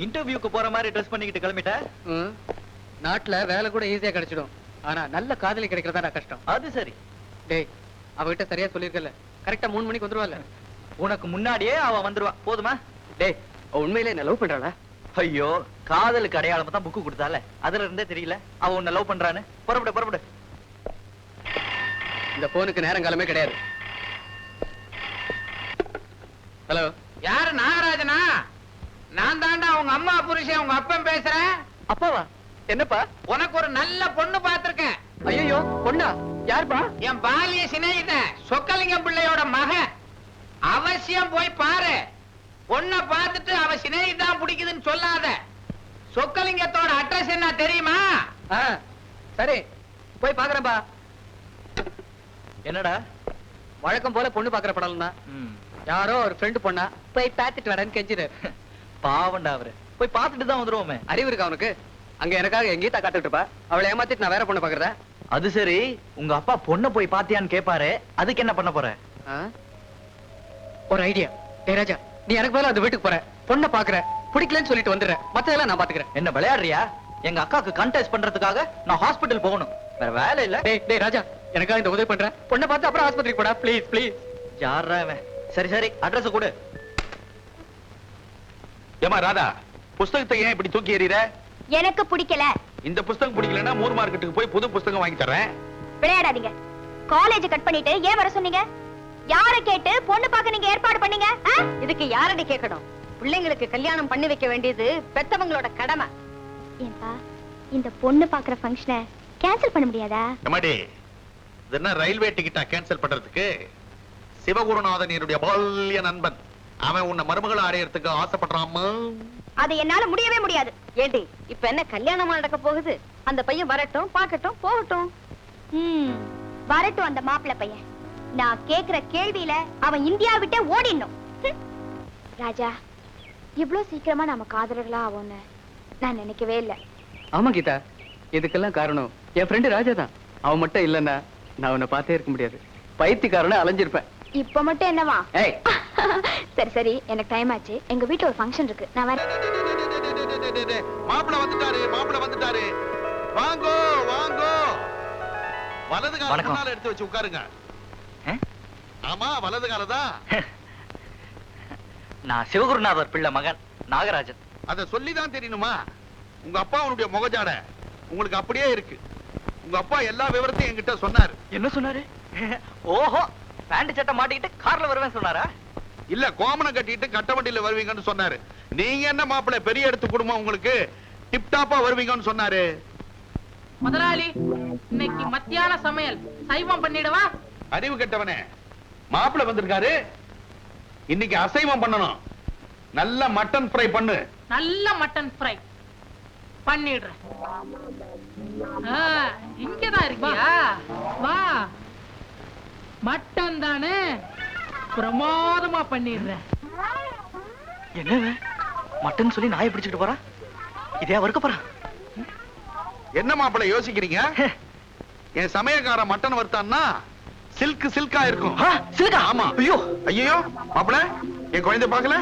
இன்டர்வியூக்கு போற மாதிரி ட்ரெஸ் பண்ணிக்கிட்டு கிளம்பிட்ட. நாட்டுல வேலை கூட ஈஸியா கிடைச்சிடும். ஆனா நல்ல காதலி கிடைக்கிறதா கஷ்டம். அது சரி. டேய், அவகிட்ட சரியா சொல்லிருக்கல. கரெக்டா 3 மணிக்கு வந்துருவாள். உனக்கு முன்னாடியே அவ வந்துருவா. போதுமா? டேய், அவ உண்மையிலே என்ன லவ் பண்றாளா? ஐயோ, காதலுக்கு அடையாளமா தான் புக்கு கொடுத்தால, அதுல இருந்தே தெரியல அவ உன்னை லவ் பண்றான்னு. புறப்படு. இந்த போனுக்கு நேரங்காலமே கிடையாது. ஹலோ, யாரு? நாகராஜனா? நான் தாண்டா உங்க அம்மா புருஷன், உங்க அப்பன் பேசுறேன். அப்பாவா? என்னப்பா? உனக்கு ஒரு நல்ல பொண்ணு பாத்திருக்கேன். ஐயோ, பொண்ணா? யாருப்பா? என் பாலிய சிநேகிதன் சொக்கலிங்கம் பிள்ளையோட மகன். அவசியம் போய் பாரு. பொண்ணை பார்த்துட்டு அவ சிநேகிதான் பிடிக்குதுன்னு சொல்லாத. சொக்கலிங்கத்தோட அட்ரஸ் என்ன தெரியுமா? சரி, போய் பாக்குறேன்பா. என்னடா வழக்கம் போல பொண்ணு பாக்குற படம் தான். யாரோ ஒரு ஃப்ரெண்டு பொண்ணா போய் பார்த்துட்டு வரேன்னு கெஞ்சிரு. பாவண்டா அவரு. போய் பார்த்துட்டு தான் வந்துருவோமே. அறிவு இருக்கா அவனுக்கு? அங்க எனக்காக எங்கேயும் காத்துட்டு இருப்பா. அவளை ஏமாத்திட்டு நான் வேற பொண்ணை பாக்குறதா? அது சரி, உங்க அப்பா பொண்ணை போய் பாத்தியான்னு கேட்பாரு. அதுக்கு என்ன பண்ண போற? ஒரு ஐடியா. டேய் ராஜா, நீ எனக்கு மேல அந்த வீட்டுக்கு போற, பொண்ணை பாக்குற, பிடிக்கலன்னு சொல்லிட்டு வந்துடுற, மத்ததெல்லாம் நான் பாத்துக்கிறேன். என்ன விளையாடுறியா? எங்க அக்காக்கு கண்டெஸ்ட் பண்றதுக்காக நான் ஹாஸ்பிடல் போகணும். வேற வேலை இல்ல. டேய் ராஜா, எனக்காக இந்த உதவி பண்ற, பொண்ணை பார்த்து அப்புறம் ஆஸ்பத்திரிக்கு போடா ப்ளீஸ் ப்ளீஸ். யாரா இவன்? சரி அட்ரஸ் கொடு. ஏமா ராதா, புஸ்தகத்தை ஏன் இப்படி தூக்கி எறியற? எனக்கு பிடிக்கல. இந்த புஸ்தகம் பிடிக்கலன்னா மூர் மார்க்கெட்டுக்கு போய் புது புஸ்தகம் வாங்கி தரேன். விளையாடாதீங்க. காலேஜ் கட் பண்ணிட்டு ஏன் வர சொன்னீங்க? யார கேட்டு பொண்ணு பார்க்க நீங்க ஏற்பாடு பண்ணீங்க? இதுக்கு யாரடி கேட்கணும்? பிள்ளைங்களுக்கு கல்யாணம் பண்ணி வைக்க வேண்டியது பெத்தவங்களோட கடமை. ஏன்பா, இந்த பொண்ணு பாக்குற ஃபங்க்ஷனை கேன்சல் பண்ண முடியாதா? எம்மாடி, இது என்ன ரயில்வே டிக்கெட்டா கேன்சல் பண்றதுக்கு? சிவகுருநாதன் என்னுடைய பால்ய நண்பன். அவன் உன்னை மருமகளை அடையறதுக்கு ஆசைப்படுறாமா? அது என்னால முடியவே முடியாது. ஏண்டி, இப்ப என்ன கல்யாணமா நடக்க போகுது? அந்த பையன் வரட்டும், பார்க்கட்டும், போகட்டும். வரட்டும் அந்த மாப்பிள்ளை பையன். நான் கேக்குற கேள்வியில அவன் இந்தியா விட்டே ஓடிடணும். ராஜா, இவ்வளவு சீக்கிரமா நம்ம காதலர்களா ஆவோன்னு நான் நினைக்கவே இல்லை. ஆமா கீதா, இதுக்கெல்லாம் காரணம் என் ஃப்ரெண்டு ராஜா தான். அவன் மட்டும் இல்லன்னா நான் உன்னை பார்த்தே இருக்க முடியாது. பைத்தியக்காரனை அலைஞ்சிருப்பேன். இப்ப மட்டும் என்னவா? சரி, எனக்கு டைம் ஆச்சு. எங்க வீட்டுல ஒரு ஃபங்க்ஷன் இருக்கு, நான் வரேன். மாப்பிள்ளை வந்துட்டாரு. வாங்கோ. வலது கால முன்னால எடுத்து வச்சு உட்காருங்க. ஆமா, வலது காலதான். நான் சிவகுருநாதர் பிள்ளை மகன் நாகராஜன். அத சொல்லிதான் தெரியணுமா? உங்க அப்பா உன்னுடைய முகஜாட உங்களுக்கு அப்படியே இருக்கு. உங்க அப்பா எல்லா விவரத்தையும் என்கிட்ட சொன்னாரு. என்ன சொன்னாரு? ஓஹோ, பேண்ட் சட்டை மாட்டிக்கிட்டு கார்ல வருவேன் சொன்னாரா? இல்ல, கோமனை கட்டிட்டு கட்ட வண்டியில வருவீங்கன்னு சொன்னாரு. நீங்க என்ன மாப்பிள்ளை, பெரிய இடத்து குடும்பம், உங்களுக்கு டிப்டாப்பா வருவீங்கன்னு சொன்னாரு. முதலாளி, இன்னைக்கு மத்தியான சமையல் சைவம் பண்ணிடவா? அறிவு கெட்டவனே, மாப்பிள்ளை வந்திருக்காரு, இன்னைக்கு அசைவம் பண்ணணும். நல்ல மட்டன் ஃப்ரை பண்ணு. நல்ல மட்டன் ஃப்ரை பண்ணிடுறேன். இங்கதான் இருக்கியா? வா, மட்டன் தானே, பிரமாதமா பண்ணிடுறேன். என்ன மட்டன் சொல்லி நாயை பிடிச்சிட்டு போறான்? இதே வறுக்க போறான். என்ன மாப்பிள்ளை யோசிக்கிறீங்க? என் சமயக்கார மட்டன் வறுத்தான்னா சில்கா இருக்கும். சில்கா? ஆமா. ஐயோ மாப்பிள்ளை, என் குழந்தை பாக்கல?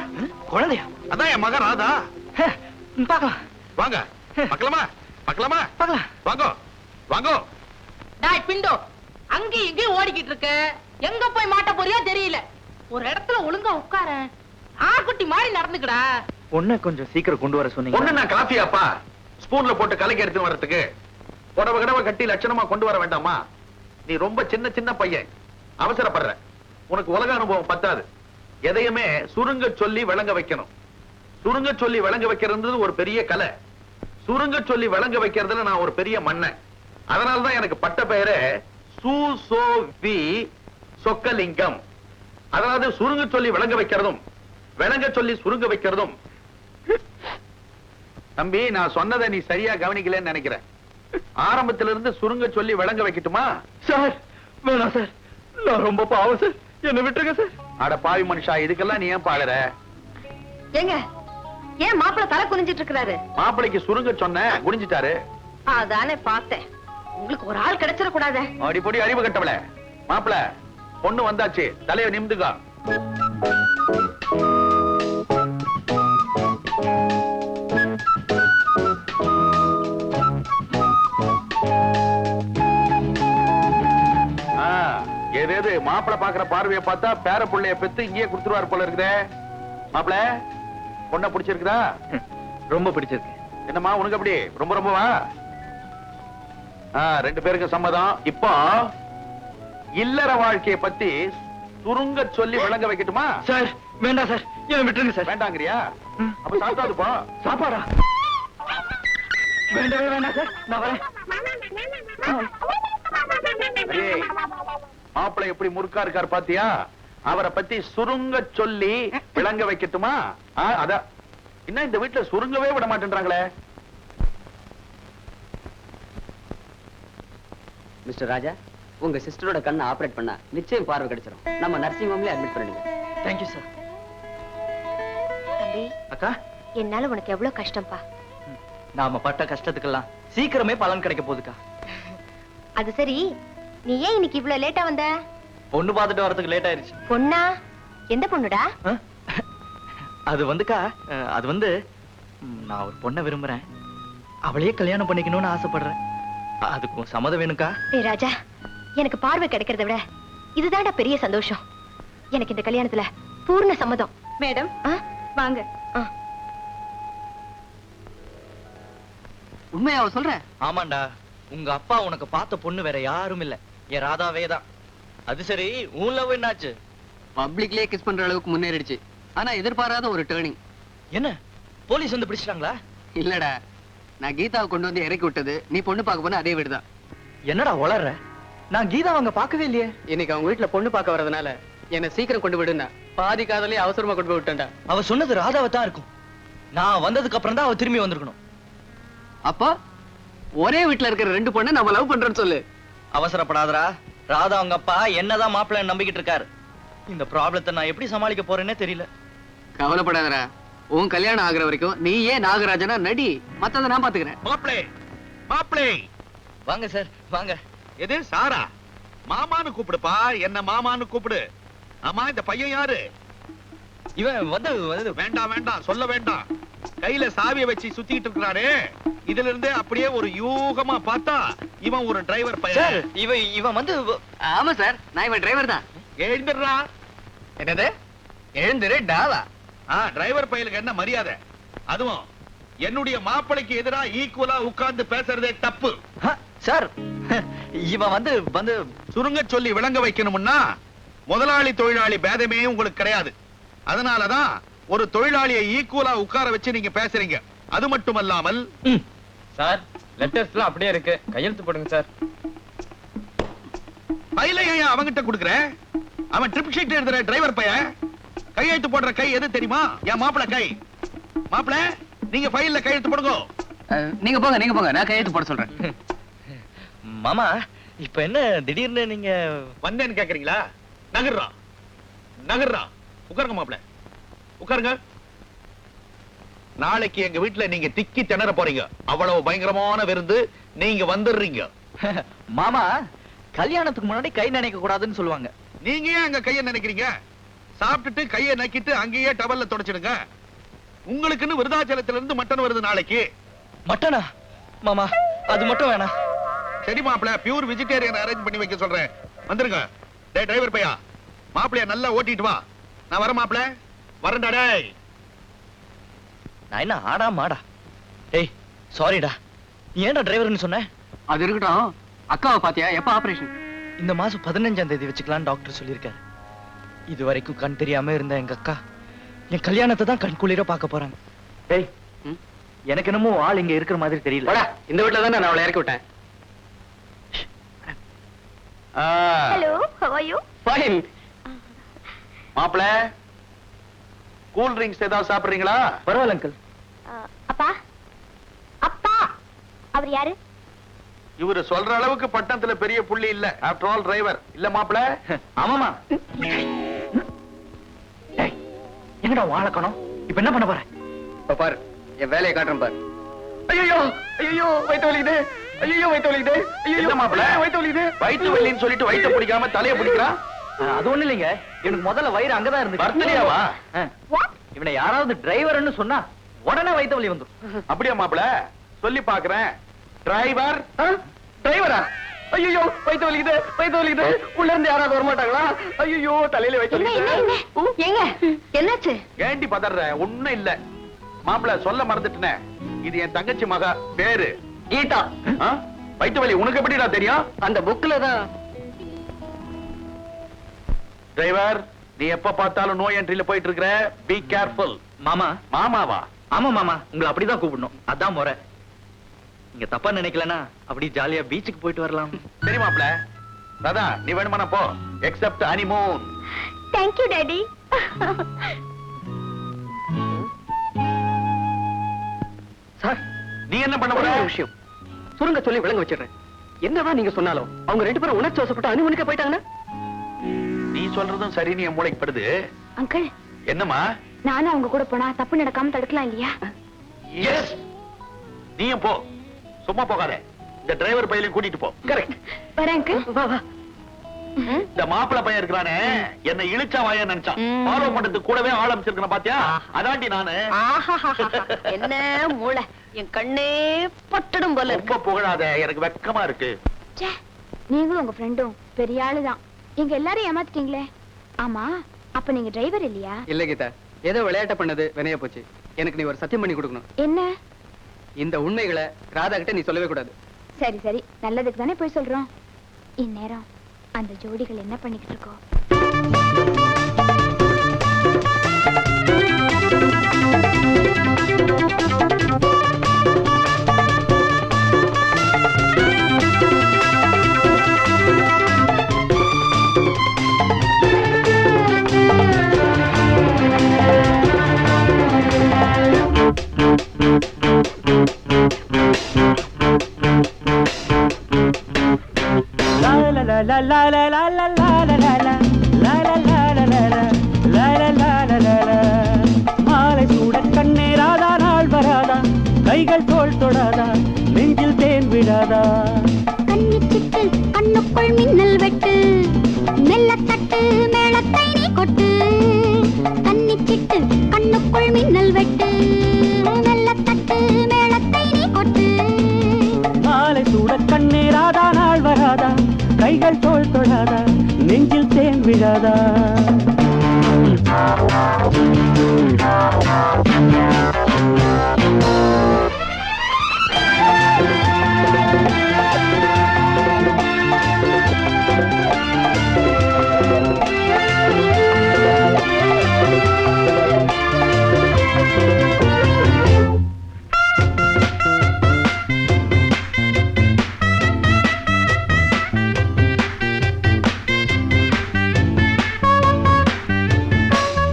குழந்தையா? அதான் என் மகன் ராதா. பாக்கலாம் வாங்க. பார்க்கலாமா? பார்க்கலாம். வாங்கோ. டாய் பிண்டோ, அங்க இங்க ஓடிக்கிட்டு இருக்க, எங்க போய் மாட்ட போறியோ தெரியல. ஒரு இடத்துல ஒழுங்கா உட்கார, ஆக்குட்டி மாதிரி நடந்துக்கடா. பொண்ணை கொஞ்சம் சீக்கிரம் கொண்டு வர சொன்னீங்க. பொண்ணு நான் காஃபியாப்பா ஸ்பூன்ல போட்டு கலக்கி எடுத்து வரதுக்கு புடவை கடவை கட்டி லட்சணமா கொண்டு வர வேண்டாமா? நீ ரொம்ப சின்ன பையன், அவசரப்படுற. உனக்கு உலக அனுபவம் பத்தாது. எதையுமே சுருங்க சொல்லி விளங்க வைக்கணும். சுருங்க சொல்லி விளங்க வைக்கிறது ஒரு பெரிய கலை. சுருங்க சொல்லி விளங்க வைக்கிறதுல நான் ஒரு பெரிய மன்னன். அதனாலதான் எனக்கு பட்ட பெயரே சு-சோ-வி சொக்கலிங்கம். அதாவது சுருங்க சொல்லி விளங்க வைக்கிறதும் விளங்க சொல்லி சுருங்க வைக்கிறதும். தம்பி, நான் சொன்னதை நீ சரியா கவனிக்கலன்னு நினைக்கிறேன். ஆரம்பத்திலிருந்து சுருங்க சொல்லி விளங்க வைக்கட்டுமா? சார் வேணாம் சார், நான் ரொம்ப பாவம் சார், என்ன விட்டுருங்க சார். அட பாவி மனுஷா, இதுக்கெல்லாம் நீ ஏன் பாடுற? ஏங்க, ஏன் மாப்பிள்ளை தலை குனிஞ்சிட்டு இருக்கிறாரு? மாப்பிளைக்கு சுருங்க சொன்ன, குனிஞ்சிட்டாரு. அதானே பார்த்தேன். உங்களுக்கு ஒரு ஆள் கிடைச்சிட கூடாது. அடிப்பொடி அறிவு கட்டவள. மாப்பிள, பொண்ணு வந்தாச்சு, தலையை நிமிந்துக்கா. மாப்பிளை பாக்குற பார்வையை பார்த்தா பேர புள்ளைய பெத்து இங்கேயே கொடுத்துருவாரு போல இருக்குதே. மாப்பிள பொண்ணை பிடிச்சிருக்குதா? ரொம்ப பிடிச்சிருக்கு. என்னம்மா உனக்கு அப்படி ரொம்ப ரொம்பவா? ரெண்டு பேருக்கு சம்மதம். இப்போ இல்லற வாழ்க்கையை பத்தி சுருங்க சொல்லி விளங்க வைக்கட்டுமா? சார் வேண்டாம் சார், ஏன் விட்டுருங்க சார். வேண்டாங்கிறியா? அப்ப சாப்பிட்டாது போ. சாப்பாடா? வேண்டவே வேண்டாம் சார், நான் வரேன். ஏய், மாப்பிள்ளை எப்படி முறுக்கா இருக்கார் பாத்தியா? அவரை பத்தி சுருங்க சொல்லி விளங்க வைக்கட்டுமா? அதான் இன்னும் இந்த வீட்டுல சுருங்கவே விட மாட்டேன்றாங்களே. மிஸ்டர் ராஜா, உங்க சிஸ்டரோட கண்ணை ஆபரேட் பண்ணா நிச்சயம் பார்வை கிடைச்சிடும். நம்ம நர்சிங் ஹோம்ல அட்மிட் பண்ணிடுங்க. Thank you sir. தம்பி, அக்கா, என்னால உனக்கு எவ்வளவு கஷ்டம்பா. நாம பட்ட கஷ்டத்துக்கெல்லாம் சீக்கிரமே பலன் கிடைக்க போகுதுக்கா. அது சரி, நீ ஏன் இன்னைக்கு இவ்வளவு லேட்டா வந்த? பொண்ணு பார்த்துட்டு வரதுக்கு லேட் ஆயிருச்சு. பொண்ணா? எந்த பொண்ணுடா? அது வந்துக்கா, அது வந்து நான் ஒரு பொண்ணை விரும்புறேன். அவளையே கல்யாணம் பண்ணிக்கணும்னு ஆசைப்படுறேன். அதுக்கும் சம்மதம் வேணுக்கா? ஏய் ராஜா, எனக்கு பார்வை கிடைக்கிறத விட இதுதான்டா பெரிய சந்தோஷம். எனக்கு இந்த கல்யாணத்துல பூர்ண சம்மதம். மேடம் வாங்க. உண்மையாவ சொல்ற? ஆமாண்டா, உங்க அப்பா உனக்கு பார்த்த பொண்ணு வேற யாரும் இல்ல, என் ராதாவே தான். அது சரி, உன் லவ் என்னாச்சு? பப்ளிக்லயே கிஸ் பண்ற அளவுக்கு முன்னேறிடுச்சு. ஆனா எதிர்பாராத ஒரு டேர்னிங். என்ன, போலீஸ் வந்து பிடிச்சிட்டாங்களா? இல்லடா, நான் கீதாவை கொண்டு வந்து இறக்கி விட்டது நீ பொண்ணு பார்க்க போன அதே வீடுதான். என்னடா வளர்ற? நான் கீதா அவங்க பார்க்கவே இல்லையே. இன்னைக்கு அவங்க வீட்டுல பொண்ணு பார்க்க வரதுனால என்ன சீக்கிரம் கொண்டு விடுனா பாதி காதலே அவசரமா கொண்டு போய் விட்டேன்டா. அவ சொன்னது ராதாவை தான் இருக்கும். நான் வந்ததுக்கு அப்புறம் தான் அவ திரும்பி வந்திருக்கணும். அப்பா, ஒரே வீட்டுல இருக்கிற ரெண்டு பொண்ணு நம்ம லவ் பண்றோம்னு சொல்லு. அவசரப்படாதடா. ராதா அவங்க அப்பா என்னதான் மாப்பிள்ளை நம்பிக்கிட்டு இருக்காரு. இந்த ப்ராப்ளத்தை நான் எப்படி சமாளிக்க போறேன்னே தெரியல. கவலைப்படாதடா, உன் கல்யாணம் ஆகுற வரைக்கும் நீ ஏன் நாகராஜனா நடி, மத்தத நான் பாத்துக்கிறேன். மாப்பிளே, மாப்பிளே. வாங்க சார், வாங்க. எது சாரா? மாமான்னு கூப்பிடுப்பா, என்ன மாமான்னு கூப்பிடு. ஆமா, இந்த பையன் யாரு? இவன் வந்து வேண்டாம் வேண்டாம், சொல்ல வேண்டாம். கையில சாவியை வச்சு சுத்திட்டு இருக்கிறாரு. இதுல இருந்தே அப்படியே ஒரு யூகமா பார்த்தா இவன் ஒரு டிரைவர் சார். பையன். இவன் வந்து ஆமா சார், நான் இவன் டிரைவர் தான். எழுந்துடுறா. என்னது எழுந்துரு டாவா? டிரைவர் பையலுக்கு என்ன மரியாதை? அதுவும் என்னுடைய மாப்பிளைக்கு எதிரா ஈக்குவலா உட்கார்ந்து பேசுறதே தப்பு. சார், இவன் வந்து சுருங்க சொல்லி விளங்க வைக்கணும்னா முதலாளி தொழிலாளி பேதமே உங்களுக்கு கிடையாது. அதனாலதான் ஒரு தொழிலாளியை ஈக்குவலா உட்கார வச்சு நீங்க பேசுறீங்க. அது மட்டுமல்லாமல் சார், லெட்டர்ஸ்லாம் அப்படியே இருக்கு, கையெழுத்து போடுங்க சார். பையில ஏன் அவங்கிட்ட கொடுக்குற? அவன் ட்ரிப் ஷீட் எழுதுற டிரைவர் பையன். கையெழுத்து போடுற கை எது தெரியுமா? என் மாப்பிள கை. மாப்பிள, நீங்க ஃபைல்ல கையெழுத்து போடுங்க. நீங்க போங்க, நான் கையெழுத்து போட சொல்றேன். மாமா, இப்ப என்ன திடீர்னு நீங்க வந்தேன்னு கேக்குறீங்களா? நகர்றா. உட்காருங்க மாப்பிள, உட்காருங்க. நாளைக்கு எங்க வீட்டுல நீங்க திக்கி திணற போறீங்க. அவ்வளவு பயங்கரமான விருந்து. நீங்க வந்துடுறீங்க. மாமா, கல்யாணத்துக்கு முன்னாடி கை நினைக்க கூடாதுன்னு சொல்லுவாங்க. நீங்க ஏன் அங்க கைய நினைக்கிறீங்க? சாப்பிட்டுட்டு கைய நக்கிட்டு அங்கேயே டவல்ல தொடச்சிடுங்க. உங்களுக்குன்னு விருதாச்சலத்துல இருந்து மட்டன் வருது நாளைக்கு. மட்டனா? மாமா, அது மட்டும் வேணாம். சரி மாப்பிள, பியூர் வெஜிடேரியன் அரேஞ்ச் பண்ணி வைக்க சொல்றேன். வந்துருங்க. டேய் டிரைவர் பையா, மாப்பிளைய நல்லா ஓட்டிட்டு வா. நான் வர மாப்பிள, வரேன்டா. டேய், நான் என்ன ஆடா மாடா? ஏய், சாரிடா. நீ ஏன்டா டிரைவர்னு சொன்ன? அது இருக்கட்டும், அக்காவை பாத்தியா? எப்ப ஆபரேஷன்? இந்த மாசம் 15ஆம் தேதி வச்சுக்கலாம் டாக்டர் சொல்லியிருக்காரு. இது வரைக்கும் கண் தெரியாம இருந்த எங்க அக்கா என் கல்யாணத்தை தான் கண் குளிர பார்க்க போறாங்க. டேய், எனக்கு என்னமோ ஆள் இங்க இருக்கிற மாதிரி தெரியல. இந்த வீட்டுல தான் நான் அவளை இறக்கி விட்டேன். Hello, how are you? Fine. மாப்பிள, கூல் ட்ரிங்க்ஸ் ஏதாவது சாப்பிடுறீங்களா? பரவாயில்ல அங்கிள். அப்பா, அப்பா, அவர் யாரு? இவரு சொல்ற அளவுக்கு பட்டணத்துல பெரிய புள்ளி இல்ல. ஆஃப்டர் ஆல் டிரைவர் இல்ல மாப்பிள. ஆமாமா. எங்கடா வாழக்கணும்? இப்ப என்ன பண்ண போற? இப்ப பாரு, என் வேலையை காட்டுறேன் பாரு. ஐயோ வயித்து வலிக்குது. என்ன மாப்பிள, வயித்து வலிக்குது. வயிற்று வலின்னு சொல்லிட்டு வயிற்ற பிடிக்காம தலைய பிடிக்கிறான். அது ஒண்ணு இல்லைங்க, எனக்கு முதல்ல வயிறு அங்கதான் இருந்து. பர்த்டேவா? இவனை யாராவது டிரைவர்னு சொன்னா உடனே வயித்து வலி வந்துடும். அப்படியா மாப்பிள? சொல்லி பாக்குறேன். டிரைவர். டிரைவரா? ஐயோ வயித்து வலிக்குது உள்ள இருந்து யாராவது வர மாட்டாங்களா? ஐயோ தலையில வயித்து வலிக்குது. ஏங்க என்னாச்சு? ஏண்டி பதற? ஒண்ணும் இல்ல. மாப்பிள்ள சொல்ல மறந்துட்டேனே, இது என் தங்கச்சி மகா, பேரு கீதா. வயித்து வலி உனக்கு எப்படிடா தெரியும்? அந்த புக்ல தான். டிரைவர், நீ எப்ப பார்த்தாலும் நோ என்ட்ரில போயிட்டு இருக்கிற, பி கேர்ஃபுல். மாமா. மாமாவா? ஆமா மாமா, உங்களை அப்படிதான் கூப்பிடணும், அதான் முறை. நீங்க தப்பா நினைக்கலனா அப்படி ஜாலியா பீச்சுக்கு போயிட்டு வரலாம். சரி மாப்பிள்ள. ராதா, நீ வேணுமானா போ, accept honeymoon. Thank you daddy. Sir, நீ என்ன பண்ண போற? ஒரு விஷயம் சுருங்க சொல்லி விளங்க வச்சிடுறேன். என்னதான் நீங்க சொன்னாலும் அவங்க 2 பேரும் உணர்ச்சி வசப்பட்டு அனுமதிக்க போயிட்டாங்கன்னா? நீ சொல்றதும் சரின்னு என் மூளைக்கு படுது. அங்கிள், என்னம்மா? நானும் அவங்க கூட போனா தப்பு நடக்காம தடுக்கலாம் இல்லையா? எஸ், நீயும் போ. சும்மா போகாத, இந்த டிரைவர் பையலையும் கூட்டிட்டு போ. கரெக்ட். வரேன் அங்கிள். வா வா. இந்த மாப்பிள பையன் இருக்கிறானே, என்ன இழுச்சா வாய நினைச்சான். ஃபாலோ பண்றதுக்கு கூடவே ஆரம்பிச்சிருக்கேன் பாத்தியா? அதாண்டி நானு. என்ன மூளை, என் கண்ணே பட்டடும் போல இருக்கு. ரொம்ப புகழாத, எனக்கு வெக்கமா இருக்கு. ச்சே, நீங்களும் உங்க ஃப்ரெண்டும் பெரிய ஆளுதான். எங்க எல்லாரும் ஏமாத்திட்டீங்களே. ஆமா, அப்ப நீங்க டிரைவர் இல்லையா? இல்ல கீதா, ஏதோ விளையாட்ட பண்ணது வினைய போச்சு. எனக்கு நீ ஒரு சத்தியம் பண்ணி கொடுக்கணும். என்ன? இந்த உண்மைகளை ராதா கிட்ட நீ சொல்லவே கூடாது. சரி சரி, நல்லதுக்கு தானே போய் சொல்றோம். இந்நேரம் அந்த ஜோடிகள் என்ன பண்ணிக்கிட்டு இருக்கோம்? மாலை சூட கண்ணேராதா, நாள் வராதா, கைகள் தோள் தொடாதா, நெஞ்சில் தேன் விடாதா. கண்ணிச்சிட்டு கண்ணுக்குள் மின்னல் வெட்டு, மெல்ல தட்டு மேளத்தை நீ கொட்டு. கண்ணிச்சிட்டு கண்ணுக்குள் மின்னல் வெட்டு, மெல்ல தட்டு மேளத்தை நீ கொட்டு. மாலை சூட கண்ணேராதா, நாள் வராதா, கைகள் தோள் தொடாதா, நெஞ்சில் தேன் விடாதா.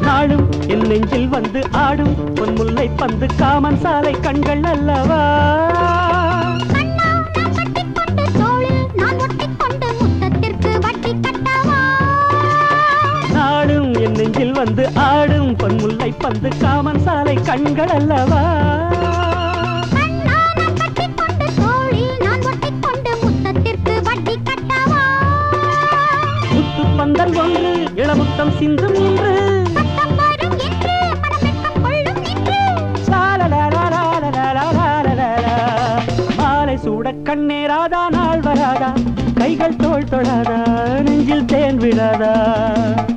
நாளும் என் நெஞ்சில் வந்து ஆடும் பொன்முல்லை பந்து காமன் சாலை கண்கள் அல்லவா. நாளும் என் நெஞ்சில் வந்து ஆடும் பொன்முல்லை பந்து காமன் சாலை கண்கள் அல்லவா. முத்து பந்தல் ஒன்று இளமுத்தம் சிந்தும் இன்று. மாலை சூட கண்ணேராதா, நாள் வராதா, கைகள் தோள் தொடாதா, நெஞ்சில் தேன் விடாதா.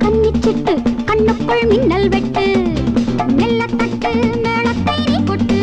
கண்ணிச்சிட்டு கண்ணுக்குள் மின்னல் வெட்டு, மெல்ல தட்டு மேளத்தை நீ கொட்டு.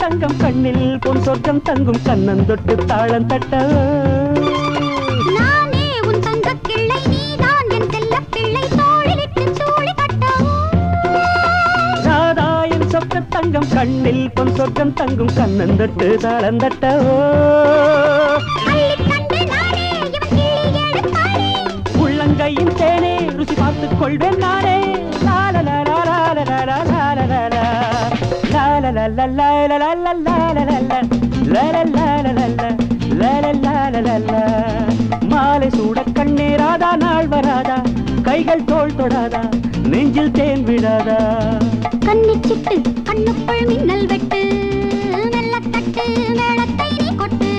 தங்கம் கண்ணில் பொன் சொர்க்கம் தங்கும் கண்ணன் தொட்டு தாளம் தட்ட. நானே உன் தங்க கிள்ளை, நீதான் என் செல்ல பிள்ளை, தோளிலிட்டு சூளி கட்ட. ராதா என் சொக்க தங்கம் கண்ணில் பொன் சொர்க்கம் தங்கும் கண்ணந்தட்டு தாளந்தட்ட ஓ உள்ளங்கையின் தேனே ருசி பார்த்துக் கொள்வேன் நானே மாலை சூட கண்ணேராதா நாள் வராதா கைகள் தோள் தொடாதா நெஞ்சில் தேன் விடாதா கண்ணிச்சிட்டு கண்ணுக்குள் மின்னல் வெட்டு மெல்லத்தட்டு மேளத்தை நீ கொட்டு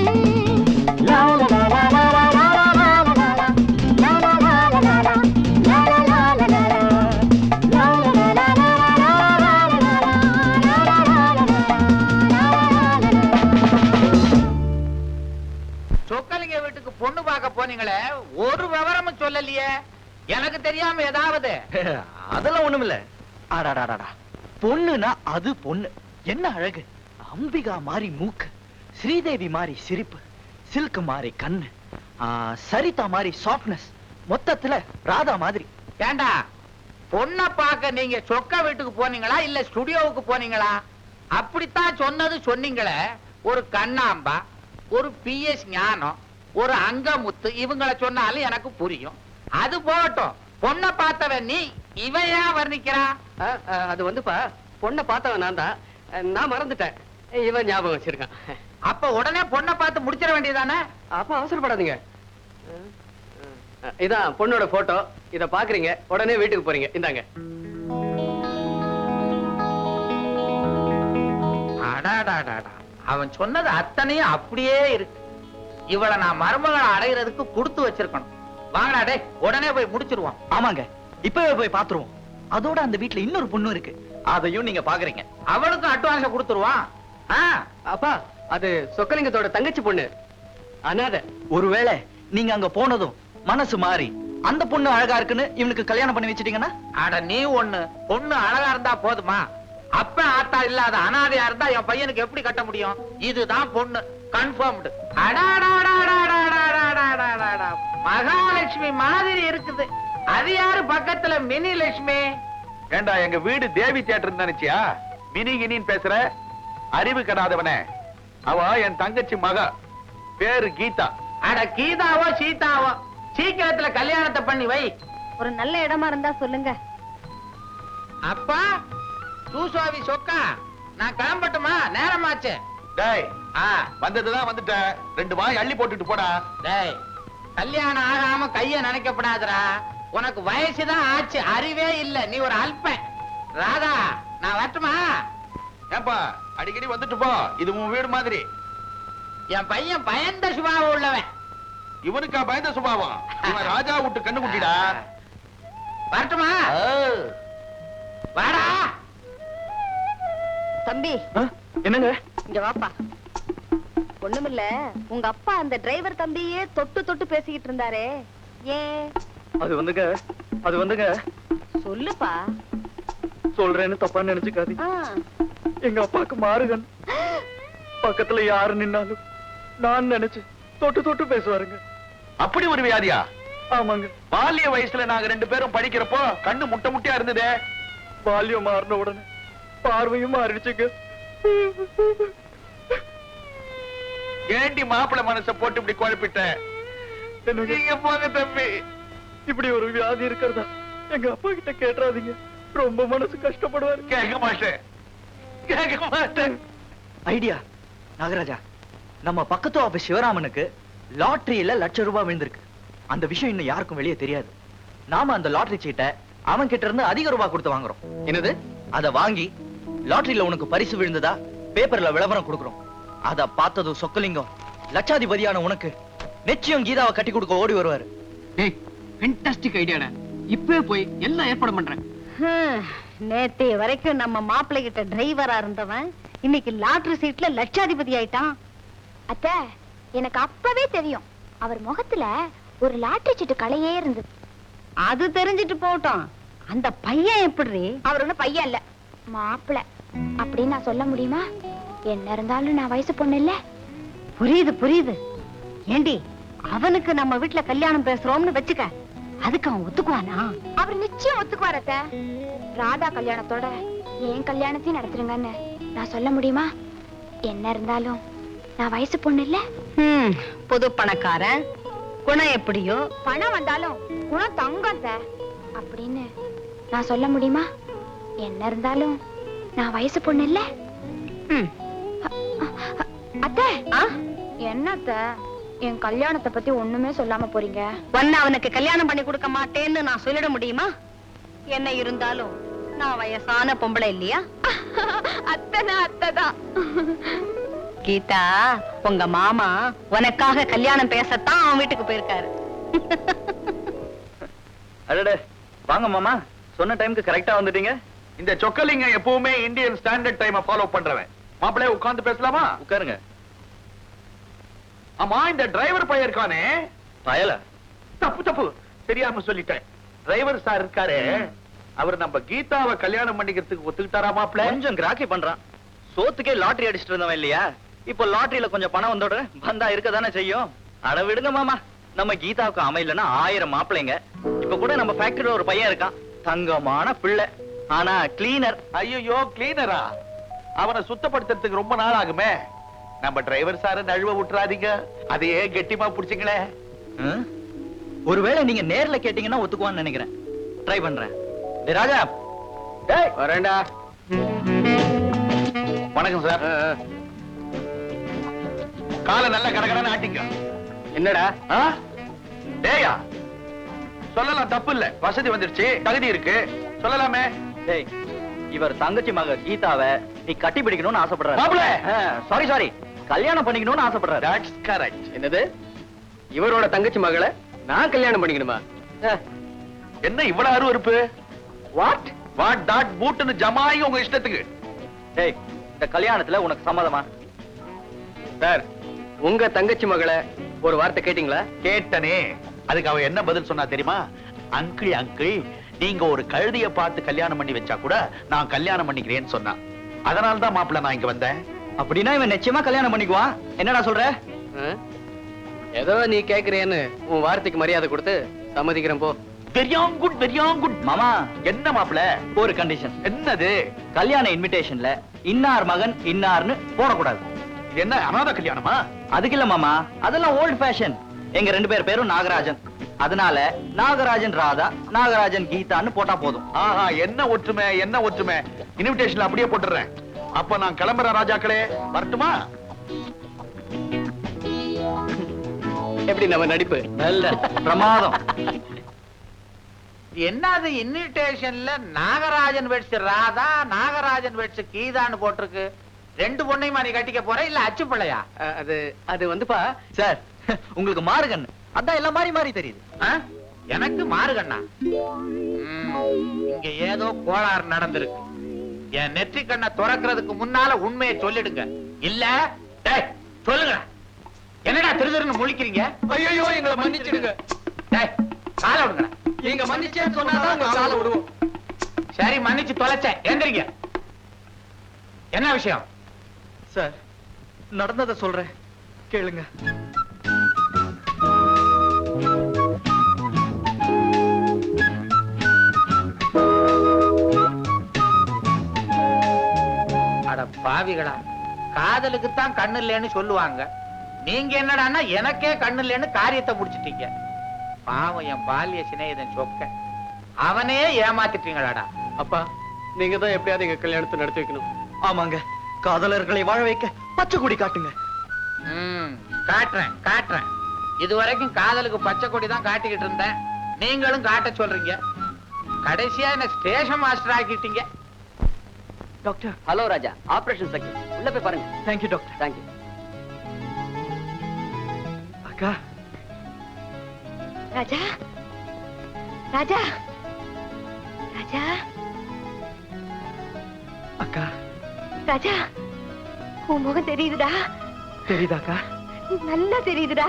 சொக்கலிங்க வீட்டுக்கு பொண்ணு பார்க்க போனீங்களே, ஒரு விவரமும் சொல்லலையே. எனக்கு தெரியாம ஏதாவது? அதெல்லாம் ஒண்ணுமில்ல. ஆடாடாடா, பொண்ணுனா அது பொண்ணு. என்ன அழகு! அம்பிகா மாதிரி மூக்கு, ஸ்ரீதேவி மாதிரி சிரிப்பு, சில்க் மாதிரி கண்ணு, சரிதா மாதிரி சாஃப்ட்னஸ், மொத்தத்துல ராதா மாதிரி. ஏண்டா, பொண்ணை பார்க்க நீங்க சொக்க வீட்டுக்கு போனீங்களா இல்ல ஸ்டுடியோவுக்கு போனீங்களா? அப்படித்தான் சொன்னது சொன்னீங்களே. ஒரு கண்ணாம்பா, ஒரு பிஎஸ் ஞானம், ஒரு அங்கமுத்து, இவங்களை சொன்னாலும் எனக்கு புரியும். அது போகட்டும், பொண்ணை பார்த்தவன் நீ, இவன் ஏன் வர்ணிக்கிறா? அது வந்துப்பா, பொண்ணை பார்த்தவன் நான் தான், நான் மறந்துட்டேன். இவன் ஞாபகம் வச்சிருக்கான். அப்ப உடனே பொண்ணை பார்த்து முடிச்சிட வேண்டியதானே? அப்ப அவசரப்படாதீங்க. இதான் பொண்ணோட போட்டோ. இத பாக்குறீங்க, உடனே வீட்டுக்கு போறீங்க. இந்தாங்க. அடாடாடாடா, அவன் சொன்னது அத்தனையும் அப்படியே இருக்கு. இவளை நான் மருமகளை அடைகிறதுக்கு கொடுத்து வச்சிருக்கணும். வாங்கடா டே, உடனே போய் முடிச்சிருவோம். ஆமாங்க, இப்பவே போய் பாத்துருவோம். அதோட அந்த வீட்டுல இன்னொரு பொண்ணு இருக்கு, அதையும் நீங்க பாக்குறீங்க. அவளுக்கும் அட்வான்ஸ கொடுத்துருவான். அப்பா, அது சொக்கலிங்கத்தோட தங்கச்சி பொண்ணு, அனாதை. ஒருவேளை நீங்க அங்க போனதும் மனசு மாறி அந்த பொண்ணு அழகா இருக்குன்னு இவனுக்கு கல்யாணம் பண்ணி வச்சிட்டீங்கன்னா? அட நீ ஒண்ணு, பொண்ணு அழகா இருந்தா போதுமா? அப்ப ஆத்தா இல்லாத அனாதையா இருந்தா என் பையனுக்கு எப்படி கட்ட முடியும்? இதுதான் பொண்ணு, கன்ஃபர்ம்டு. மகாலட்சுமி மாதிரி இருக்குது. அது யாரு பக்கத்துல மினி லட்சுமி? ஏண்டா, எங்க வீடு தேவி தியேட்டர் நினைச்சியா? மினி கினின்னு பேசுற அறிவு கடாதவனே. அவ என் தங்கச்சி மகா, பேரு கீதா. அட கீதாவோ சீதாவோ, சீக்கிரத்துல கல்யாணத்தை பண்ணி வை. ஒரு நல்ல இடமா இருந்தா சொல்லுங்க. அப்பா தூசோவி சொக்கா, நான் கிளம்பட்டுமா? நேரமாச்சு. டேய், வந்ததுதான் வந்துட்டேன். 2 வாய் அள்ளி போட்டுட்டு போடா. டேய், கல்யாணம் ஆகாம கைய நினைக்கப்படாதடா. உனக்கு வயசுதான் ஆச்சு, அறிவே இல்ல. நீ ஒரு அல்பன். ராதா, நான் வரட்டுமா? ஏப்பா, அடிக்கடி வந்துட்டு போ. இது உன் வீடு மாதிரி. என் பையன் பயந்த சுபாவம் உள்ளவன். இவனுக்கா பயந்த சுபாவம்? இவன் ராஜா விட்டு கண்ணு குட்டிடா. வரட்டுமா? வாடா தம்பி. என்னங்க? இங்க வாப்பா. ஒண்ணுமில்ல, உங்க அப்பா அந்த டிரைவர் தம்பியே தொட்டு தொட்டு பேசிக்கிட்டு இருந்தாரே, ஏன்? அது வந்துங்க சொல்லுப்பா. சொல்றேன்னு தப்பா நினைச்சுக்காது. எங்க அப்பாக்கு மாறுகன். பக்கத்துல யாரு நின்னாலும் நான் நினைச்சு தொட்டு தொட்டு பேசுவாருங்க. அப்படி ஒரு வியாதியா? ஆமாங்க. பால்ய வயசுல நாங்க 2 பேரும் படிக்கிறப்போ கண்ணு முட்டை முட்டையா இருந்ததே. பால்யம் மாறின உடனே பார்வையும் மாறிடுச்சுங்க. ஏண்டி மாப்பிளை மனசை போட்டு இப்படி குழப்பிட்ட? நீங்க போங்க தம்பி. இப்படி ஒரு வியாதி இருக்கிறதா எங்க அப்பா கிட்ட கேட்றாதீங்க, ரொம்ப மனசு கஷ்டப்படுவாரு. கேட்க மாட்டேன். ஐடியா நாகராஜா, நம்ம பக்கத்து ஆபீஸ் சிவராமனுக்கு லாட்டரியில ₹1,00,000 விழுந்திருக்கு. அந்த விஷயம் இன்னும் யாருக்கும் வெளியே தெரியாது. நாம அந்த லாட்டரி சீட்டை அவன் கிட்ட இருந்து அதிக ரூபாய் கொடுத்து வாங்குறோம். என்னது? அத வாங்கி லாட்டரியில உனக்கு பரிசு விழுந்ததா பேப்பர்ல விளம்பரம் கொடுக்கிறோம். அத பார்த்ததும் சொக்கலிங்கம் லட்சாதிபதியான உனக்கு நிச்சயம் கீதாவை கட்டி கொடுக்க ஓடி வருவாரு. டேய், ஃபேண்டாஸ்டிக் ஐடியாடா. இப்பவே போய் எல்லாம் ஏற்பாடு பண்றேன். நேத்து வரைக்கும் நம்ம மாப்பிள்ளை கிட்ட டிரைவரா இருந்தவன் இன்னைக்கு லாட்டரி சீட்ல லட்சாதிபதி ஆயிட்டான். அத்த, எனக்கு அப்பவே தெரியும் அவர் முகத்துல ஒரு லாட்டரி சீட்டு கலையே இருந்தது. அது தெரிஞ்சிட்டு போட்டோம். அந்த பையன் எப்படி? அவர் ஒண்ணு பையன் இல்ல, மாப்பிள்ளை அப்படின்னு நான் சொல்ல முடியுமா? என்ன இருந்தாலும் நான் வயசு பொண்ணு இல்ல. புரியுது புரியுது. ஏண்டி, அவனுக்கு நம்ம வீட்டுல கல்யாணம் பேசுறோம்னு வச்சுக்க, அதுக்கு அவன் ஒத்துக்குவானா? அவர் நிச்சயம் ஒத்துக்குவார் அத்த. ராதா கல்யாணத்தோட என் கல்யாணத்தையும் நடத்துருங்கன்னு நான் சொல்ல முடியுமா? என்ன இருந்தாலும் நான் வயசு பொண்ணு இல்ல. புது பணக்காரன் குணம் எப்படியோ, பணம் வந்தாலும் குணம் தங்கம் அப்படின்னு நான் சொல்ல முடியுமா? என்ன இருந்தாலும் நான் வயசு பொண்ணு இல்ல. அத்தை, என்னத்த என் கல்யாணத்தை பத்தி ஒண்ணுமே சொல்லாம போறீங்க? ஒன்னு அவனுக்கு கல்யாணம் பண்ணி கொடுக்க மாட்டேன்னு நான் சொல்லிட முடியுமா? என்ன இருந்தாலும் நான் வயசான பொம்பளை இல்லையா? அத்தைதான். கீதா, உங்க மாமா உனக்காக கல்யாணம் பேசத்தான் அவன் வீட்டுக்கு போயிருக்காரு. அடடே, வாங்க மாமா, சொன்ன டைம்க்கு கரெக்டா வந்துட்டீங்க. இந்த சொக்கலிங்க எப்பவுமே இந்தியன் ஸ்டாண்டர்ட் டைமை ஃபாலோ பண்றவன். மாப்பிள்ளைய உட்கார்ந்து பேசலாமா? உட்காருங்க. ஆமா, இந்த டிரைவர் பையன் இருக்கானே. பயல தப்பு தெரியாம சொல்லிட்டேன். டிரைவர் சார் இருக்காரு, அவர் நம்ம கீதாவை கல்யாணம் பண்ணிக்கிறதுக்கு ஒத்துக்கிட்டாரா மாப்பிள்ள? கொஞ்சம் கிராக்கி பண்றான். சோத்துக்கே லாட்டரி அடிச்சிட்டு இருந்தவன் இல்லையா, இப்போ லாட்டரியில கொஞ்சம் பணம் வந்தோட வந்தா இருக்கதானே செய்யும். அட விடுங்க மாமா, நம்ம கீதாவுக்கு அமையலன்னா 1000 மாப்பிள்ளைங்க. இப்ப கூட நம்ம ஃபேக்டரியில ஒரு பையன் இருக்கான், தங்கமான பிள்ளை, ஆனா கிளீனர். ஐயோ, கிளீனரா? அவனை சுத்தப்படுத்துறதுக்கு ரொம்ப நாள் ஆகுமே. நம்ம டிரைவர் சார நழுவ விட்டுறாதீங்க, அதையே கெட்டிமா புடிச்சுங்களே. ஒருவேளை நீங்க நேர்ல கேட்டீங்கன்னா ஒத்துக்குவான்னு நினைக்கிறேன். ட்ரை பண்றேன். டேய் ராஜா, டேய் வரேன்டா. வணக்கம் சார். காலை நல்ல கடகடன்னு ஆட்டிங்க. என்னடா? டேயா, சொல்லலாம், தப்பு இல்ல. வசதி வந்துருச்சு, தகுதி இருக்கு, சொல்லலாமே. டேய், இவர் தங்கச்சி மக கீதாவை நீ கட்டி பிடிக்கணும்னு ஆசைப்படுறாரு. மாப்பிள்ளை, சாரி, கல்யாணம் பண்ணிக்கணும்னு ஆசைப்படுறாரு. That's correct. என்னது? இவரோட தங்கச்சி மகளை நான் கல்யாணம் பண்ணிக்கணுமா? என்ன இவ்வளவு அருவருப்பு? வாட் டாட் பூட்னு ஜமாயி உங்க இஷ்டத்துக்கு. டேய், இந்த கல்யாணத்துல உனக்கு சம்மதமா? சார், உங்க தங்கச்சி மகளை ஒரு வார்த்தை கேட்டீங்களா? கேட்டனே. அதுக்கு அவ என்ன பதில் சொன்னா தெரியுமா? அங்கிள், நீங்க ஒரு கழுதைய பார்த்து கல்யாணம் பண்ணி வச்சா கூட நான் கல்யாணம் பண்ணிக்கிறேன்னு சொன்னா. அதனாலதான் மாப்பிள்ள நான் இங்க வந்தேன். அப்படின்னா இவன் நிச்சயமா கல்யாணம் பண்ணிக்குவான். என்னடா சொல்ற? ஏதோ நீ கேக்குறேன்னு உன் வார்த்தைக்கு மரியாதை கொடுத்து சம்மதிக்கிறேன் போ. வெரி குட் மாமா, என்ன மாப்பிள்ள? ஒரு கண்டிஷன். என்னது? கல்யாண இன்விடேஷன்ல இன்னார் மகன் இன்னார்னு போடக்கூடாது. இது என்ன அநாத கல்யாணமா? அதுக்கு இல்ல மாமா, அதெல்லாம் ஓல்ட் ஃபேஷன். எங்க 2 பேரும் நாகராஜன், அதனால நாகராஜன் ராதா, நாகராஜன் கீதான்னு போட்டா போதும். ஆஹா, என்ன ஒற்றுமை. இன்விடேஷன்ல அப்படியே போட்டுறேன். அப்ப நான் கிளம்புறேன் ராஜாக்களே, வரட்டுமா? எப்படி நம்ம நடிப்பு? நல்ல பிரமாதம். என்னது இன்விடேஷன்ல நாகராஜன் வெட்ஸ் ராதா, நாகராஜன் வெட்ஸ் கீதான்னு போட்டிருக்கு. 2 பொண்ணையுமா நீ கட்டிக்க போற, இல்ல அச்சு பிள்ளையா? அது வந்துப்பா சார், உங்களுக்கு மாறுகண்ணு, அதான் எல்லாம் மாறி தெரியுது. எனக்கு மாறுகண்ணா? இங்க ஏதோ கோளாறு நடந்திருக்கு. என் நெற்றி கண்ணை துறக்கிறதுக்கு முன்னால உண்மையை சொல்லிடுங்க. இல்ல டேய் சொல்லுங்க. என்னடா திருதிருன்னு முழிக்கிறீங்க? ஐயோ, எங்களை மன்னிச்சிடுங்க. டேய் காலை விடுங்க. நீங்க மன்னிச்சேன்னு சொன்னாதான் உங்க காலை விடுவோம். சரி, மன்னிச்சு தொலைச்சேன். எந்திரிங்க. என்ன விஷயம்? சார், நடந்ததை சொல்றேன், கேளுங்க. அட பாவிகளா, காதலுக்குத்தான் கண்ணு இல்லைன்னு சொல்லுவாங்க. நீங்க என்னடான்னா எனக்கே கண்ணு இல்லைன்னு காரியத்தை முடிச்சிட்டீங்க. பாவம் என் பால்ய சிநேகிதன் சொக்க, அவனே ஏமாத்திட்டீங்களாடா. அப்பா, நீங்க தான் எப்படியாவது எங்க கல்யாணத்தை நடத்தி வைக்கணும். ஆமாங்க, காதலர்களை வாழ வைக்க பச்சை கொடி காட்டுங்க. காட்டுறேன். இதுவரைக்கும் காதலுக்கு பச்சை கொடி தான் காட்டிக்கிட்டு இருந்தேன். நீங்களும் காட்ட சொல்றீங்க. கடைசியா என்ன ஸ்டேஷன் மாஸ்டர் ஆக்கிட்டீங்க. டாக்டர். ஹலோ ராஜா, ஆபரேஷன் செக்ஷன் உள்ள போய் பாருங்க. Thank you doctor. தேங்க்யூ. அக்கா. ராஜா, ராஜா, ராஜா, அக்கா. ராஜா, உன் முகம் தெரியுதுடா. தெரியுதாக்கா? நல்லா தெரியுதுடா.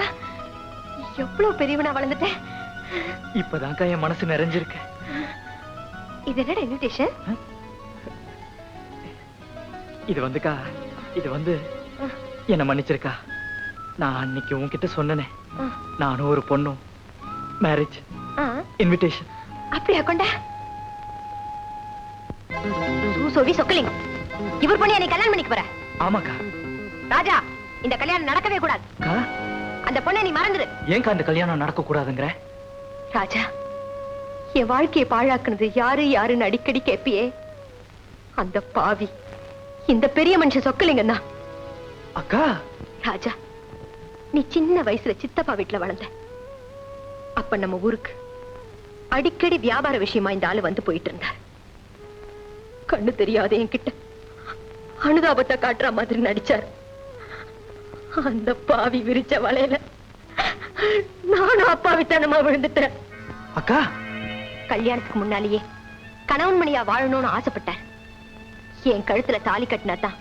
எவ்வளவு பெரியவனா வளர்ந்துட்டேன். இப்பதான்க்கா என் மனசு நிறைஞ்சிருக்கு. இது என்னடா இன்விடேஷன்? இது வந்துக்கா, இது வந்து என்ன மன்னிச்சிருக்கா. நான் அன்னைக்கு உன்கிட்ட சொன்னனே, நானும் ஒரு பொண்ணும் மேரேஜ் இன்விடேஷன். அப்படியா கொண்ட? சூசோவி சொக்கலிங்கம் இவர் பண்ணி என்னை கல்யாணம் பண்ணிக்க போற. ஆமாக்கா. ராஜா, இந்த கல்யாணம் நடக்கவே கூடாது. அக்கா, அந்த பொண்ணை நீ மறந்துடு. ஏன்க்கா அந்த கல்யாணம் நடக்க கூடாதுங்கிற? ராஜா, என் வாழ்க்கையை பாழாக்குனது யாரு யாருன்னு அடிக்கடி கேப்பியே, அந்த பாவி இந்த பெரிய மனுஷன் சொக்கலிங்கம் தான். அக்கா, ராஜா, நீ சின்ன வயசுல சித்தப்பா வீட்டுல வளர்ந்த. அப்ப நம்ம ஊருக்கு அடிக்கடி வியாபார விஷயமா இந்த ஆளு வந்து போயிட்டு இருந்தார். கண்ணு தெரியாத என்கிட்ட அனுதாபத்தை காட்டுற மாதிரி நடிச்சார். அந்த பாவி விரிச்ச வலையில நானும் அப்பாவித்தனமா விழுந்துட்டேன். அக்கா, கல்யாணத்துக்கு முன்னாலேயே கணவன் மணியா வாழணும்னு ஆசைப்பட்டார். என் கழுத்துல தாலி கட்டினாதான்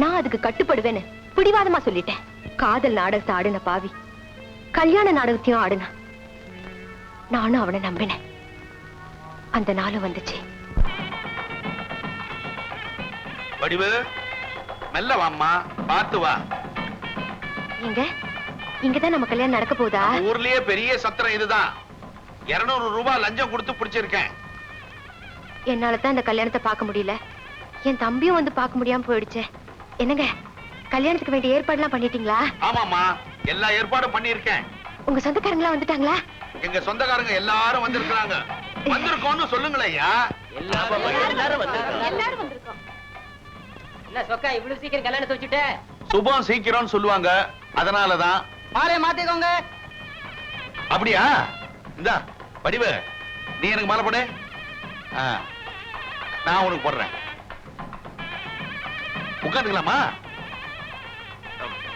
நான் அதுக்கு கட்டுப்படுவேன்னு பிடிவாதமா சொல்லிட்டேன். காதல் நாடகத்தை ஆடின பாவி கல்யாண நாடகத்தையும் ஆடுனா. நானும் அவனை நம்பினேன். அந்த நாளும் வந்துச்சு. வடிவு, மெல்ல வாம்மா, பார்த்து வா. எங்க இங்கதான் நம்ம கல்யாணம் நடக்க போதா? ஊர்லயே பெரிய சத்திரம் இதுதான். 200 ரூபாய் லஞ்சம் கொடுத்து பிடிச்சிருக்கேன். என்னாலதான் இந்த கல்யாணத்தை பார்க்க முடியல. என் தம்பியும் வந்து பார்க்க முடியாம போயிடுச்சு. என்னங்க, கல்யாணத்துக்கு வேண்டிய ஏற்பாடுலாம் பண்ணிட்டீங்களா? ஆமாமா, எல்லா ஏற்பாடும் பண்ணிருக்கேன். உங்க சொந்தக்காரங்களா வந்துட்டாங்களா? எங்க சொந்தக்காரங்க எல்லாரும் வந்திருக்காங்க. வந்திருக்கோம்னு சொல்லுங்களேயா. எல்லாரும் வந்திருக்கோம். என்ன சொக்கா இவ்வளவு சீக்கிரம் கல்யாணத்தை வச்சுட்ட? சுபம் சீக்கிரம்னு சொல்லுவாங்க, அதனாலதான். மாலை மாத்திக்கோங்க. அப்படியா? இந்தா வடிவு, நீ எனக்கு மாலை போடு. நான் உனக்கு போடுறேன். உட்காந்துக்கலாமா?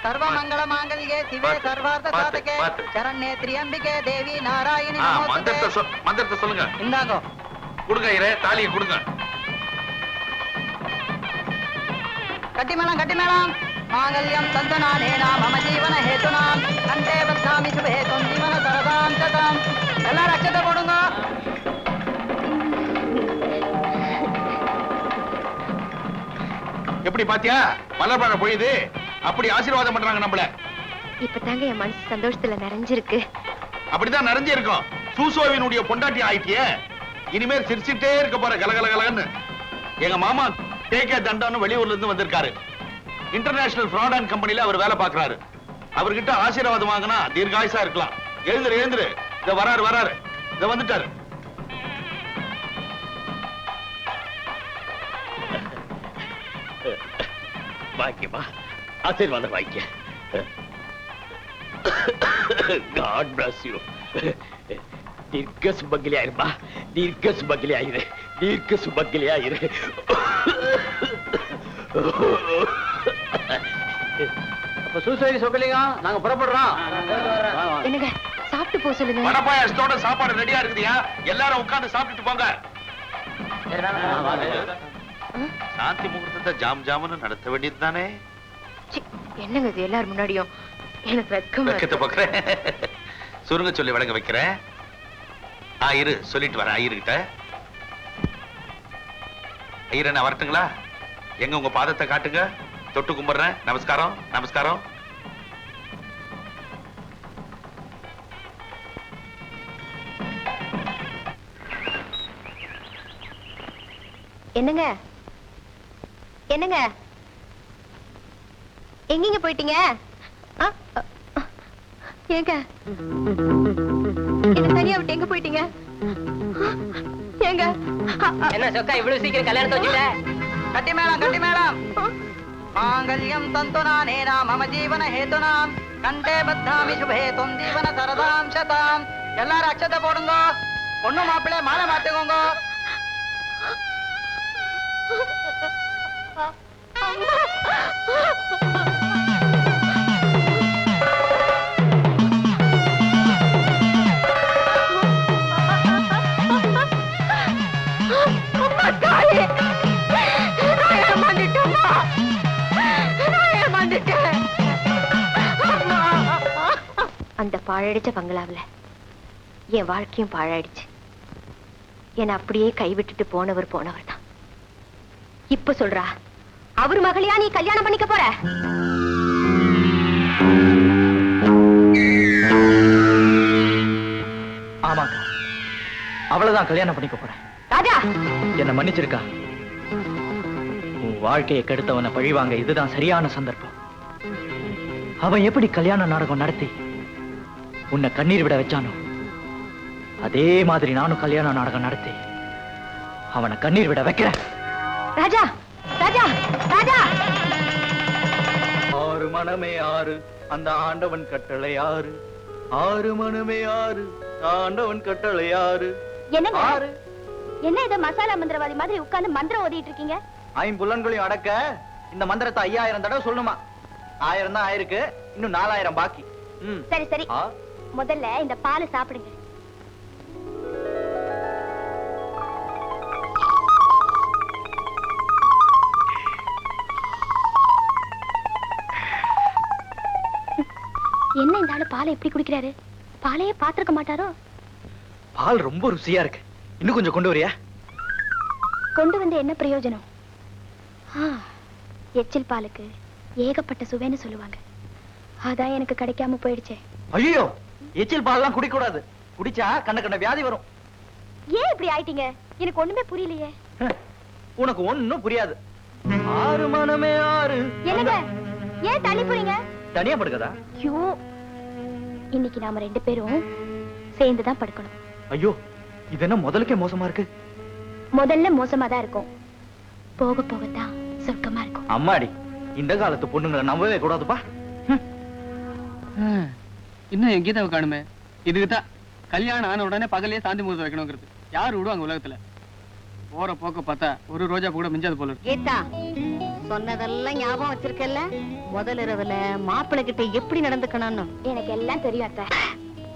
சர்வமங்கள மாங்கல்யே சிவே சர்வார்த்த சாதகே சரண்யே திரியம்பிகே தேவி நாராயணி நமோஸ்துதே. மந்திரத்தை சொல்லுங்க. இந்தாங்கோ. கொடுங்க ஐயரே, தாலியை கொடுங்க. கட்டி மேளம் மாங்கல்யம் தந்தனானேனா மம ஜீவன ஹேதுனாம் கண்டே பத்தாமி சுபே தொம் ஜீவன சரதாம் சதாம். எல்லாரும் அச்சத்தை போடுங்க. எப்படி பாத்தியா? மலர்பாழ பொழியுது. அப்படி ஆசீர்வாதம் பண்றாங்க நம்மள. இப்பதாங்க என் மனசு சந்தோஷத்துல நிறைஞ்சிருக்கு. அப்படிதான் நிறைஞ்சு இருக்கும். சூசோவினுடைய பொண்டாட்டி ஆயிட்டியே. இனிமேல் சிரிச்சுட்டே இருக்க போற கலகலகலன்னு. எங்க மாமா கே தண்டான்னு வெளியூர்ல இருந்து வந்திருக்காரு. இன்டர்நேஷனல் ஃப்ராட் அண்ட் கம்பெனில அவர் வேலை பார்க்கறாரு. அவர்கிட்ட ஆசீர்வாதம் வாங்கினா தீர்காயுசா இருக்கலாம். எழுந்துரு. இத வராரு. இத வந்துட்டாரு. வாக்கியமா ஆசீர்வாதம் வாக்கிய. God bless you. தீர்க்க சுபக்கிலியாயிருப்பா. தீர்க்க சுபக்கிலியாயிரு. அப்ப சூசேரி சொக்கலிங்கம், நாங்க புறப்படுறோம். என்னங்க, சாப்பிட்டு போக சொல்லுங்க. வடப்பாயசத்தோட சாப்பாடு ரெடியா இருக்குதியா? எல்லாரும் உட்கார்ந்து சாப்பிட்டுட்டு போங்க. சாந்தி முகூர்த்தத்தை ஜாம்னு நடத்த வேண்டியது தானே. என்னங்க இது எல்லாரும் முன்னாடியும்? எனக்கு வெக்கத்தை பாக்குறேன். சுருங்க சொல்லி வழங்க வைக்கிறேன். இரு, சொல்லிட்டு வரேன் ஐயர்கிட்ட. ஐயர், என்ன வரட்டுங்களா? எங்க உங்க பாதத்தை காட்டுங்க, தொட்டு கும்பிடுறேன். நமஸ்காரம். என்னங்க எங்கீங்க போயிட்டீங்க? ஏங்க என்ன தனியா விட்டு எங்க போயிட்டீங்க? ஏங்க என்ன சொக்கா இவ்வளவு சீக்கிரம் கல்யாணத்தை வச்சுட்ட? கட்டி மேளம் மாங்கல்யம் தந்துனானேனா மம ஜீவன ஹேதுனாம் கண்டே பத்தாமி சுபே தொம் ஜீவன சரதாம் சதாம். எல்லாரும் அச்சத்தை போடுங்க. பொண்ணு மாப்பிள்ளை மாலை மாத்துக்கோங்க. அந்த பாழடிச்ச பங்களாவில் என் வாழ்க்கையும் பாழாயிடுச்சு. என்னை அப்படியே கைவிட்டுட்டு போனவர் தான். இப்ப சொல்றா, அவர் மகளையா நீ கல்யாணம் பண்ணிக்க போற? ஆமாக்கா, அவளதான் கல்யாணம் பண்ணிக்க போறேன். ராஜா, என்ன மன்னிச்சிருக்கா. வாழ்க்கையை கெடுத்தவனை பழிவாங்க இதுதான் சரியான சந்தர்ப்பம். அவன் எப்படி கல்யாண நாடகம் நடத்தி உன்னை கண்ணீர் விட வச்சானோ அதே மாதிரி நானும் கல்யாண நாடகம் நடத்தி அவனை கண்ணீர் விட வைக்கிறேன். ராஜா ராஜா ராஜா! ஆறு மனமே ஆறு, அந்த ஆண்டவன் கட்டளை ஆறு. ஆறு மனமே ஆறு, ஆண்டவன் கட்டளை ஆறு. என்னங்க ஆறு. என்ன இத மசாலா மந்திரவாதி மாதிரி உட்கார்ந்து மந்திரம் ஓதிட்டு இருக்கீங்க? ஐம்புலன்களையும் அடக்க இந்த மந்திரத்தை 5000 தடவை சொல்லணுமா? 1000 தான் ஆயிருக்கு, இன்னும் 4000 பாக்கி. சரி சரி, முதல்ல இந்த பாலை சாப்பிடுங்க. என்ன இந்த ஆளு பாலை எப்படி குடிக்கிறாரு? பாலையே பாத்திருக்க மாட்டாரோ? பால் ரொம்ப ருசியா இருக்கு, இன்னும் கொஞ்சம் கொண்டு வரியா? கொண்டு வந்து என்ன பிரயோஜனம்? எச்சில் பாலுக்கு ஏகப்பட்ட சுவைன்னு சொல்லுவாங்க, அதான் எனக்கு கிடைக்காம போயிடுச்சே. ஐயோ, எச்சில் பால்லாம் குடிக்க கூடாது, குடிச்சா கண்ட வியாதி வரும். ஏன் இப்படி ஆயிட்டீங்க? எனக்கு ஒண்ணுமே புரியலையே. உனக்கு ஒண்ணும் புரியாது. ஆறு மனமே ஆறு. என்னங்க ஏன் தள்ளி போறீங்க? தனியா படுக்கதா? ஐயோ, இன்னைக்கு நாம 2 பேரும் சேர்ந்துதான் படுக்கணும். ஐயோ, இது என்ன முதலுக்கே மோசமா இருக்கு? முதல்ல மோசமா தான் இருக்கும், போக போகத்தான் சொர்க்கமா இருக்கும். அம்மாடி, இந்த காலத்து பொண்ணுங்களை நம்பவே கூடாதுப்பா. இன்னும் என் கீதாவை காணுமே. இதுக்குதான் கல்யாணம் ஆன உடனே பகலே சாந்தி முகூர்த்தம் வைக்கணுங்கிறது. யாரு விடுவாங்க உலகத்துல? போற போக்க பார்த்தா ஒரு ரோஜா கூட மிஞ்சாது போல இருக்கு. கீதா, சொன்னதெல்லாம் ஞாபகம் வச்சிருக்கல? முதல் இரவுல மாப்பிள்ளை கிட்ட எப்படி நடந்துக்கணும்னு எனக்கு எல்லாம் தெரியும் அத்தை.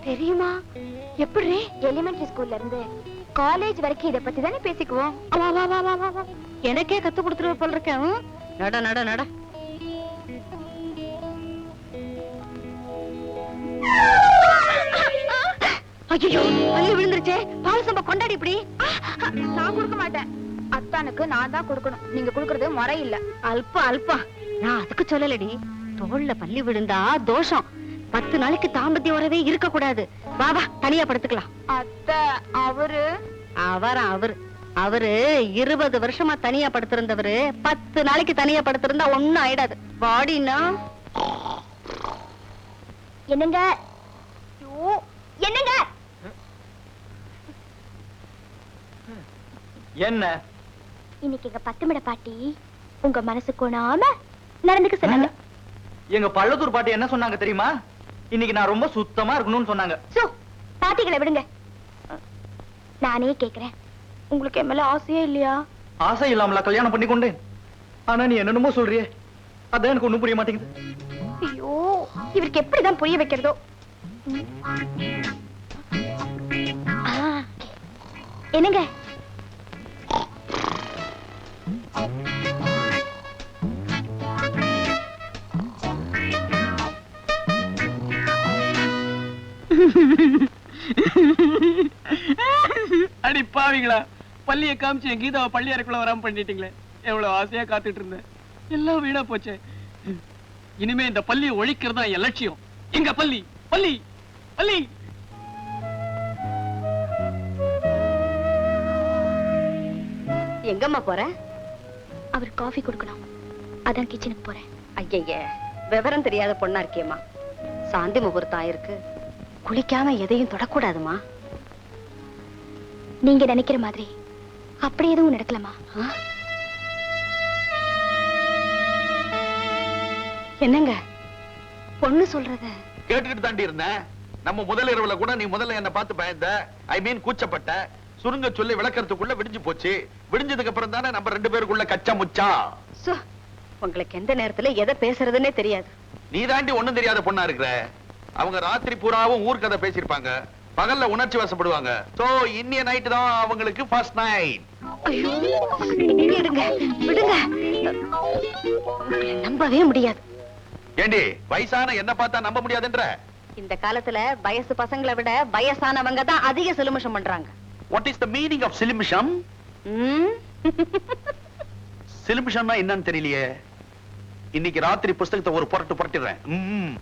தெரியுமா? எப்படி? எலிமெண்டரி ஸ்கூல்ல இருந்து காலேஜ் வரைக்கும் இத பத்தி தானே பேசிக்குவோம். எனக்கே கத்து கொடுத்துருவ போல இருக்கேன். நட நட நட. ஐயோ, பல்லு விழுந்துருச்சே. பால் சம்பா கொண்டாடி இப்படி. நான் கொடுக்க மாட்டேன், அத்தானுக்கு நான் தான் கொடுக்கணும். நீங்க கொடுக்கறது முறை இல்ல. அல்பா அல்பா, நான் அதுக்கு சொல்லலடி. தோல்ல பல்லி விழுந்தா தோஷம். 10 நாளைக்கு தாம்பத்திய உறவே இருக்க கூடாது. வா வா, தனியா படுத்துக்கலாம். அத்தை, அவரு 20 வருஷமா தனியா படுத்திருந்தவரு 10 நாளைக்கு தனியா படுத்திருந்தா ஒண்ணும் ஆயிடாது. வாடினா என்னங்க? என்னங்க? என்ன? இன்னைக்கு எங்க 10 மட பாட்டி உங்க மனசு கோணாம நடந்துக்க சொன்னாங்க. எங்க பள்ளத்தூர் பாட்டி என்ன சொன்னாங்க தெரியுமா? இன்னைக்கு நான் ரொம்ப சுத்தமா இருக்கணும்னு சொன்னாங்க. பாட்டிகளை விடுங்க, நானே கேக்குறேன், உங்களுக்கு என் மேல ஆசையே இல்லையா? ஆசை இல்லாமல கல்யாணம் பண்ணி கொண்டேன். ஆனா நீ என்னென்னமோ சொல்றியே, அதான் எனக்கு ஒண்ணும் புரிய மாட்டேங்குது. ஐயோ, இவருக்கு எப்படிதான் புரிய வைக்கிறதோ. என்னங்க? அடி பாவிங்களா, பள்ளிய காமிச்சு என் கீதாவை பள்ளி அறைக்குள்ள வராம பண்ணிட்டீங்களே. எவ்வளவு ஆசையா காத்துட்டு இருந்தேன், எல்லாம் வீணா போச்சே. இனிமே இந்த பள்ளியை ஒழிக்கிறதா என் லட்சியம். எங்க பள்ளி பள்ளி பள்ளி. எங்கம்மா போற? அவர் காஃபி கொடுக்கணும், அதான் கிச்சனுக்கு போறேன். ஐய, விவரம் தெரியாத பொண்ணா இருக்கியம்மா. சாந்தி முகூர்த்தம் ஆயிருக்கு, குளிக்காம எதையும் தொடக்கூடாதுமா. நீங்க நினைக்கிற மாதிரி அப்படி எதுவும் நடக்கலாமா? என்னங்க பொண்ணு சொல்றத கேட்டுக்கிட்டு தாண்டி இருந்தேன். நம்ம முதல் இரவுல கூட நீ முதல்ல என்ன பார்த்து பயந்த, ஐ மீன் கூச்சப்பட்ட. சுருங்க சொல்லி விளக்கறதுக்குள்ள விடிஞ்சு போச்சு. விடிஞ்சதுக்கு அப்புறம் தானே நம்ம 2 பேருக்குள்ள கச்சா முச்சா. உங்களுக்கு எந்த நேரத்துல எதை பேசுறதுன்னே தெரியாது. நீ தாண்டி ஒண்ணும் தெரியாத பொண்ணா இருக்கிற. அவங்க ராத்திரி பூராவும் ஊர்க்கதை பேசிருப்பாங்க, பகல்ல உணர்ச்சி வசப்படுவாங்க. சோ இன்னிய நைட் தான் அவங்களுக்கு ஃபர்ஸ்ட் நைட். ஐயோ, விடுங்க விடுங்க, நம்பவே முடியாது. ஏண்டி, வயசான என்ன பார்த்தா நம்ப முடியாதுன்ற? இந்த காலத்துல வயசு பசங்களை விட வயசானவங்க தான் அதிக சிலுமிஷம் பண்றாங்க. What is the meaning of சிலிமிஷம்? சிலிமிஷம்னா என்னன்னு தெரியலையே. இன்னைக்கு ராத்திரி புஸ்தகத்தை ஒரு புரட்டு புரட்டிடுறேன்.